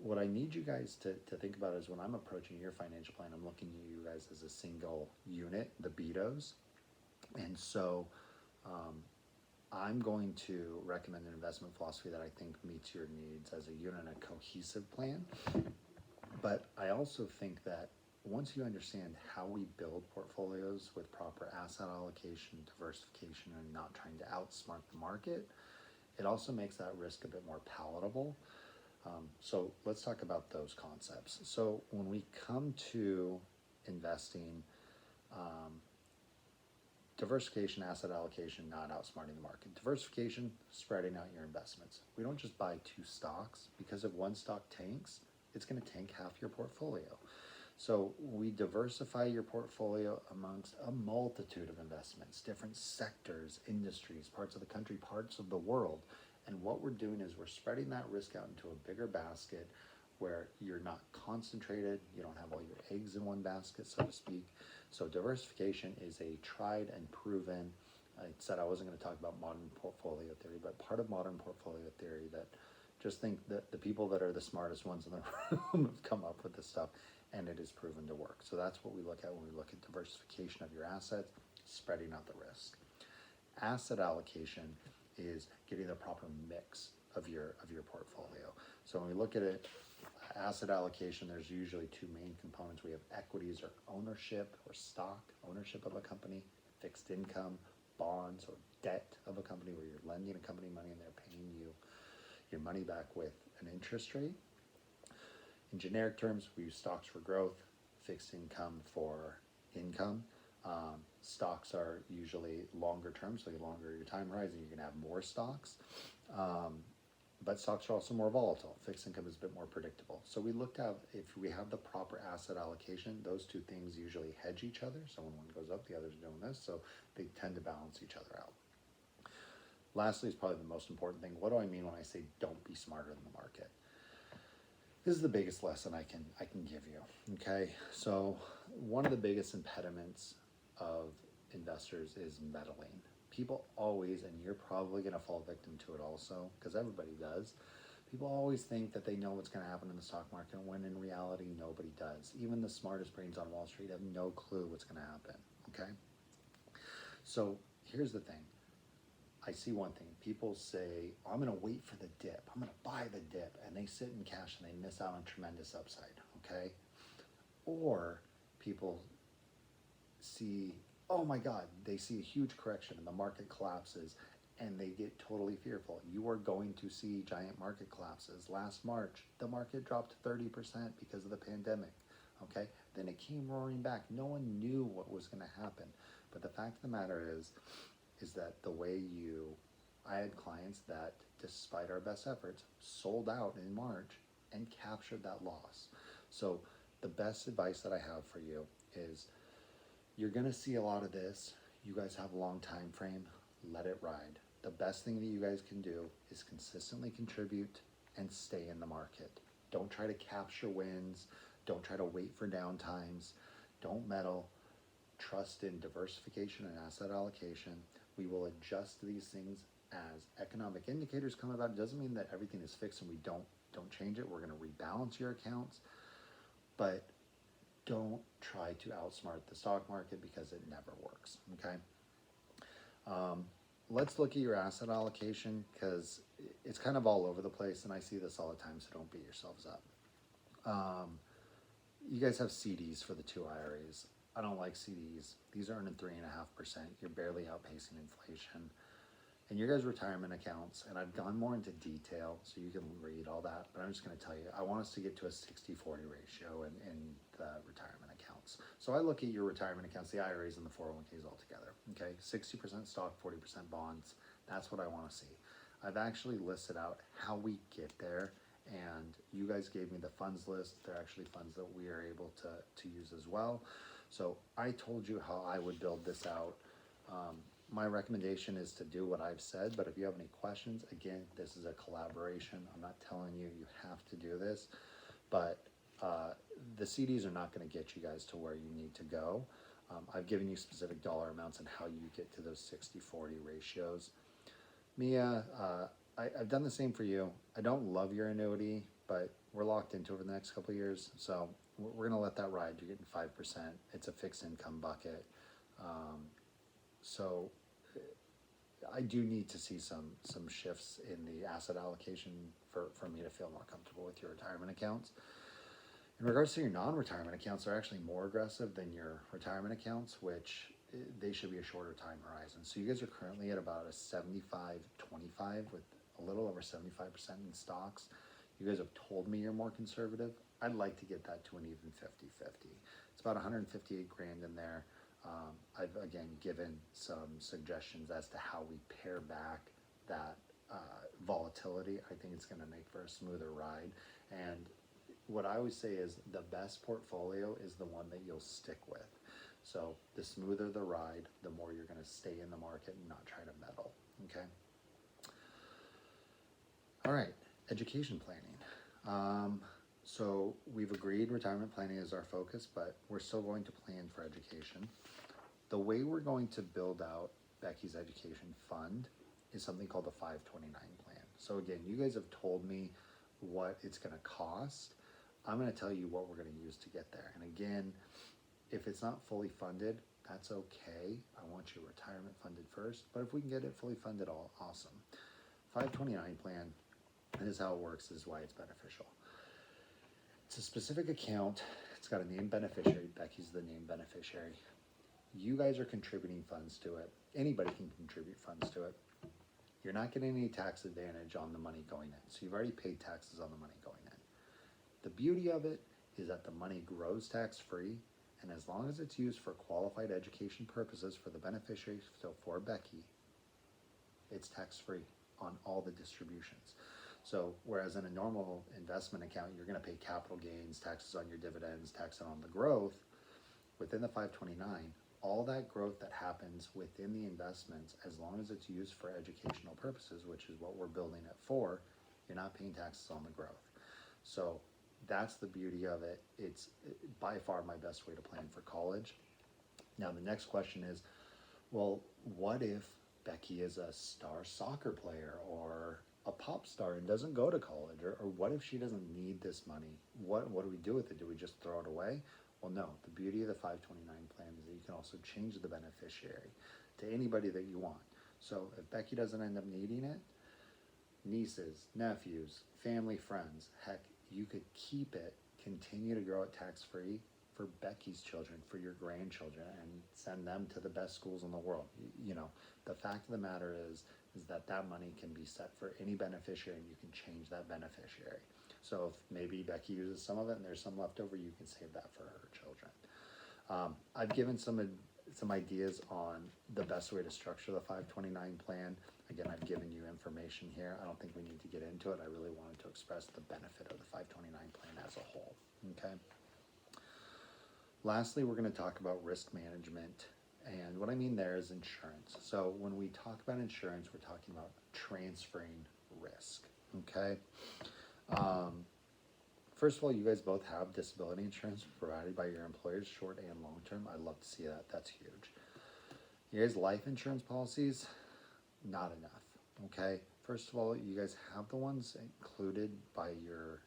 what I need you guys to think about is when I'm approaching your financial plan, I'm looking at you guys as a single unit, the Bedos. And so I'm going to recommend an investment philosophy that I think meets your needs as a unit and a cohesive plan. But I also think that once you understand how we build portfolios with proper asset allocation, diversification, and not trying to outsmart the market, it also makes that risk a bit more palatable. So let's talk about those concepts. So when we come to investing, diversification, asset allocation, not outsmarting the market. Diversification, spreading out your investments. We don't just buy two stocks, because if one stock tanks, it's going to tank half your portfolio. So we diversify your portfolio amongst a multitude of investments, different sectors, industries, parts of the country, parts of the world. And what we're doing is we're spreading that risk out into a bigger basket where you're not concentrated, you don't have all your eggs in one basket, so to speak. So diversification is a tried and proven, I said I wasn't going to talk about modern portfolio theory, but part of modern portfolio theory that just think that the people that are the smartest ones in the room have come up with this stuff, and it is proven to work. So that's what we look at when we look at diversification of your assets, spreading out the risk. Asset allocation is getting the proper mix of your portfolio. So when we look at it, asset allocation, there's usually two main components. We have equities or ownership or stock ownership of a company, fixed income, bonds or debt of a company where you're lending a company money and they're paying you your money back with an interest rate. In generic terms, we use stocks for growth, fixed income for income. Stocks are usually longer term, so the longer your time horizon, you can have more stocks. But stocks are also more volatile. Fixed income is a bit more predictable. So we looked at if we have the proper asset allocation, those two things usually hedge each other. So when one goes up, the other's doing this. So they tend to balance each other out. Lastly is probably the most important thing. What do I mean when I say don't be smarter than the market? This is the biggest lesson I can give you. Okay, so one of the biggest impediments of investors is meddling. People always, and you're probably going to fall victim to it also, because everybody does. People always think that they know what's going to happen in the stock market, when in reality nobody does. Even the smartest brains on Wall Street have no clue what's going to happen. Okay, so here's the thing. I see one thing. People say, oh, I'm going to wait for the dip. I'm going to buy the dip. And they sit in cash and they miss out on tremendous upside. Okay? Or people see, oh my God, they see a huge correction and the market collapses and they get totally fearful. You are going to see giant market collapses. Last March, the market dropped 30% because of the pandemic. Okay? Then it came roaring back. No one knew what was going to happen. But the fact of the matter is that the way I had clients that, despite our best efforts, sold out in March and captured that loss. So the best advice that I have for you is you're going to see a lot of this. You guys have a long time frame. Let it ride. The best thing that you guys can do is consistently contribute and stay in the market. Don't try to capture wins. Don't try to wait for downtimes. Don't meddle. Trust in diversification and asset allocation. We will adjust these things as economic indicators come about. It doesn't mean that everything is fixed and we don't change it. We're going to rebalance your accounts, but don't try to outsmart the stock market because it never works. Okay. Let's look at your asset allocation because it's kind of all over the place, and I see this all the time. So don't beat yourselves up. You guys have CDs for the two IRAs. I don't like CDs. These are earning 3.5%. You're barely outpacing inflation. And your guys' retirement accounts, and I've gone more into detail, so you can read all that, but I'm just going to tell you, I want us to get to a 60-40 ratio in the retirement accounts. So I look at your retirement accounts, the IRAs and the 401ks all together. Okay, 60% stock, 40% bonds. That's what I want to see. I've actually listed out how we get there, and you guys gave me the funds list. They're actually funds that we are able to use as well. So I told you how I would build this out. My recommendation is to do what I've said, but if you have any questions, again, this is a collaboration. I'm not telling you you have to do this, but the CDs are not going to get you guys to where you need to go. I've given you specific dollar amounts and how you get to those 60-40 ratios. Mia, I've done the same for you. I don't love your annuity, but we're locked into over the next couple of years. So we're going to let that ride. You're getting 5%. It's a fixed income bucket. So I do need to see some shifts in the asset allocation for me to feel more comfortable with your retirement accounts. In regards to your non-retirement accounts, they're actually more aggressive than your retirement accounts, which they should be a shorter time horizon. So you guys are currently at about a 75-25 with a little over 75% in stocks. You guys have told me you're more conservative. I'd like to get that to an even 50-50. It's about 158 grand in there. I've again given some suggestions as to how we pare back that volatility. I think it's going to make for a smoother ride. And what I always say is the best portfolio is the one that you'll stick with. So the smoother the ride, the more you're going to stay in the market and not try to meddle. Okay. All right. Education planning. So we've agreed retirement planning is our focus, but we're still going to plan for education. The way we're going to build out Becky's education fund is something called the 529 plan. So again, you guys have told me what it's going to cost. I'm going to tell you what we're going to use to get there. And again, if it's not fully funded, that's okay. I want your retirement funded first, but if we can get it fully funded, awesome. 529 plan, that is how it works, is why it's beneficial. It's a specific account. It's got a named beneficiary. Becky's the named beneficiary. You guys are contributing funds to it. Anybody can contribute funds to it. You're not getting any tax advantage on the money going in. So you've already paid taxes on the money going in. The beauty of it is that the money grows tax-free, and as long as it's used for qualified education purposes for the beneficiary, so for Becky, it's tax-free on all the distributions. So whereas in a normal investment account, you're going to pay capital gains, taxes on your dividends, taxes on the growth, within the 529, all that growth that happens within the investments, as long as it's used for educational purposes, which is what we're building it for, you're not paying taxes on the growth. So that's the beauty of it. It's by far my best way to plan for college. Now the next question is, well, what if Becky is a star soccer player or a pop star and doesn't go to college? Or what if she doesn't need this money? What do we do with it? Do we just throw it away? Well, no. The beauty of the 529 plan is that you can also change the beneficiary to anybody that you want. So if Becky doesn't end up needing it, nieces, nephews, family, friends, heck, you could keep it, continue to grow it tax-free for Becky's children, for your grandchildren, and send them to the best schools in the world. You know, the fact of the matter is that that money can be set for any beneficiary, and you can change that beneficiary. So if maybe Becky uses some of it and there's some left over, you can save that for her children. I've given some ideas on the best way to structure the 529 plan. Again, I've given you information here. I don't think we need to get into it. I really wanted to express the benefit of the 529 plan as a whole. Okay. Lastly, we're going to talk about risk management. And what I mean there is insurance. So when we talk about insurance, we're talking about transferring risk. Okay. First of all, you guys both have disability insurance provided by your employers, short and long term. I'd love to see that. That's huge. You guys' life insurance policies, not enough. Okay. First of all, you guys have the ones included by your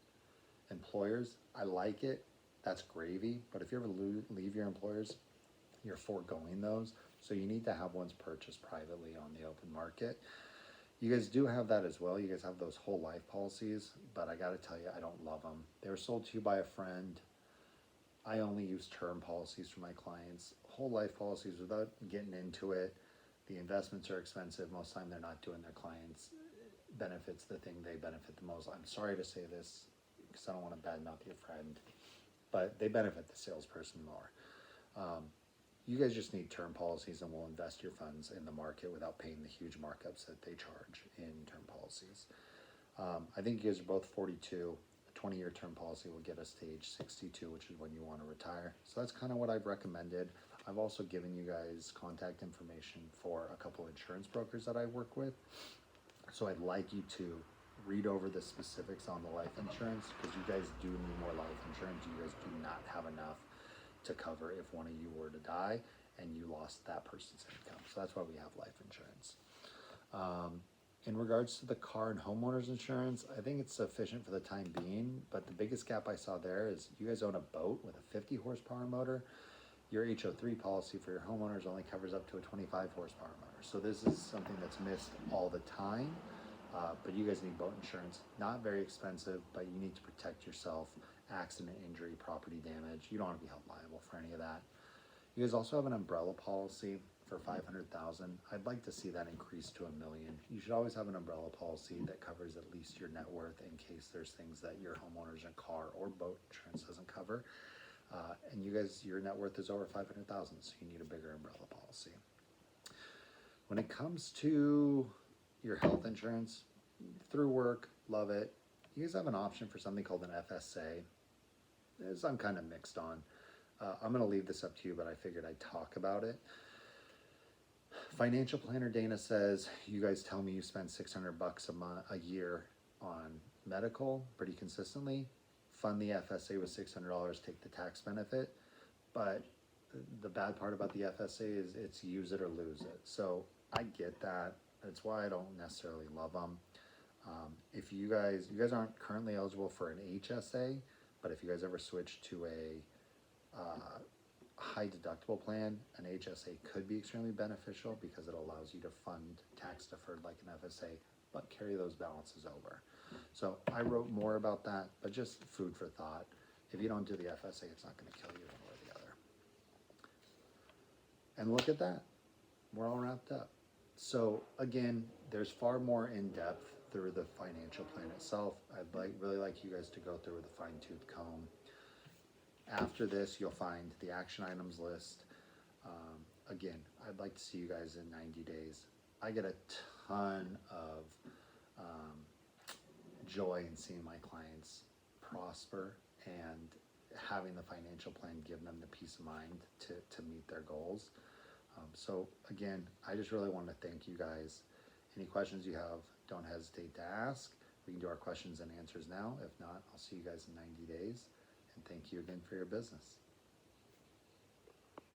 employers. I like it. That's gravy. But if you ever leave your employers, you're foregoing those. So you need to have ones purchased privately on the open market. You guys do have that as well. You guys have those whole life policies, but I got to tell you, I don't love them. They were sold to you by a friend. I only use term policies for my clients. Whole life policies, without getting into it, the investments are expensive. Most of the time they're not doing their clients' benefits the thing they benefit the most. I'm sorry to say this because I don't want to badmouth your friend, but they benefit the salesperson more. You guys just need term policies, and we'll invest your funds in the market without paying the huge markups that they charge in term policies. I think you guys are both 42. A 20-year term policy will get us to age 62, which is when you want to retire. So that's kind of what I've recommended. I've also given you guys contact information for a couple of insurance brokers that I work with. So I'd like you to read over the specifics on the life insurance, because you guys do need more life insurance. You guys do not have enough to cover if one of you were to die and you lost that person's income. So that's why we have life insurance. In regards to the car and homeowners insurance, I think it's sufficient for the time being, but the biggest gap I saw there is you guys own a boat with a 50 horsepower motor. Your HO3 policy for your homeowners only covers up to a 25 horsepower motor. So this is something that's missed all the time, but you guys need boat insurance. Not very expensive, but you need to protect yourself, accident, injury, property damage. You don't want to be held liable for any of that. You guys also have an umbrella policy for 500,000. I'd like to see that increase to $1 million. You should always have an umbrella policy that covers at least your net worth in case there's things that your homeowners and car or boat insurance doesn't cover. And you guys, your net worth is over 500,000, so you need a bigger umbrella policy. When it comes to your health insurance, through work, love it. You guys have an option for something called an FSA. This I'm kind of mixed on. I'm going to leave this up to you, but I figured I'd talk about it. Financial planner Dana says, you guys tell me you spend $600 a year on medical pretty consistently. Fund the FSA with $600, take the tax benefit. But the bad part about the FSA is it's use it or lose it. So I get that. That's why I don't necessarily love them. If you guys aren't currently eligible for an HSA, but if you guys ever switch to a high deductible plan, an HSA could be extremely beneficial because it allows you to fund tax deferred like an FSA, but carry those balances over. So I wrote more about that, but just food for thought. If you don't do the FSA, it's not going to kill you one way or the other. And look at that. We're all wrapped up. So again, there's far more in depth through the financial plan itself. I'd really like you guys to go through with a fine-tooth comb. After this, you'll find the action items list. Again, I'd like to see you guys in 90 days. I get a ton of joy in seeing my clients prosper and having the financial plan give them the peace of mind to meet their goals. So again, I just really want to thank you guys. Any questions you have, don't hesitate to ask. We can do our questions and answers now. If not, I'll see you guys in 90 days. And thank you again for your business.